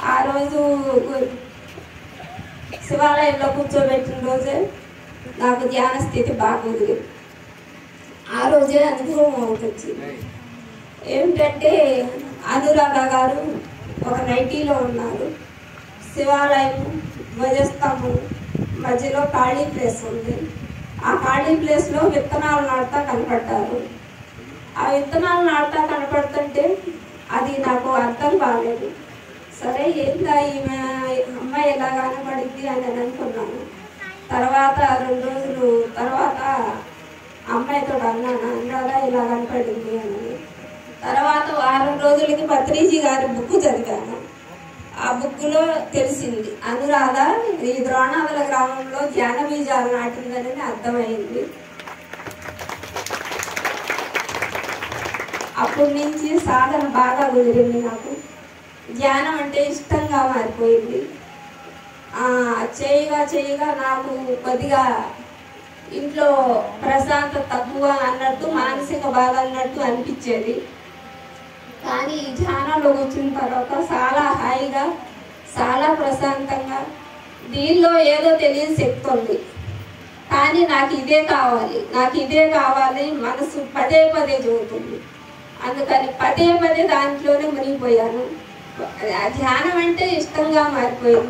ఆ రోజు శివాలయంలో కూర్చోబెట్టిన రోజే నాకు ధ్యాన స్థితి బాగా కుదిరింది. ఆ రోజే అనుభవం ఒకటి వచ్చింది. ఏమిటంటే అనురాధ గారు ఒక నైటీలో ఉన్నారు. శివాలయం ధ్వజస్తంభం మధ్యలో ఖాళీ ప్లేస్ ఉంది. ఆ ఖాళీ ప్లేస్లో విత్తనాలు నాటుతా కనపడ్డారు. ఆ విత్తనాలు నాటుతా కనపడుతుంటే అది నాకు అర్థం కాలేదు. సరే ఏందా ఈమె అమ్మాయి ఎలా కనపడింది అని అనుకున్నాను. తర్వాత 2 రోజులు తర్వాత అమ్మాయితో అన్నాను, అన్నారా ఇలా కనపడింది అని. తర్వాత వారం రోజులకి పత్రిజీ గారి బుక్ చదివాను. ఆ బుక్లో తెలిసింది అనురాధ ఈ ద్రోణావల గ్రామంలో ధ్యాన బీజాలు నాటిందని అర్థమైంది. అప్పటి నుంచి సాధన బాగా కుదిరింది. నాకు ధ్యానం అంటే ఇష్టంగా మారిపోయింది. చేయగా నాకు కొద్దిగా ఇంట్లో ప్రశాంతత తక్కువ అన్నట్టు, మానసిక బాధ అన్నట్టు అనిపించేది. కానీ ఈ ధ్యానంలో వచ్చిన తర్వాత చాలా హాయిగా, చాలా ప్రశాంతంగా, దీనిలో ఏదో తెలియని శక్తి ఉంది. కానీ నాకు ఇదే కావాలి మనసు పదే చెబుతుంది. అందుకని పదే దాంట్లోనే మునిగిపోయాను. ధ్యానం అంటే ఇష్టంగా మారిపోయింది.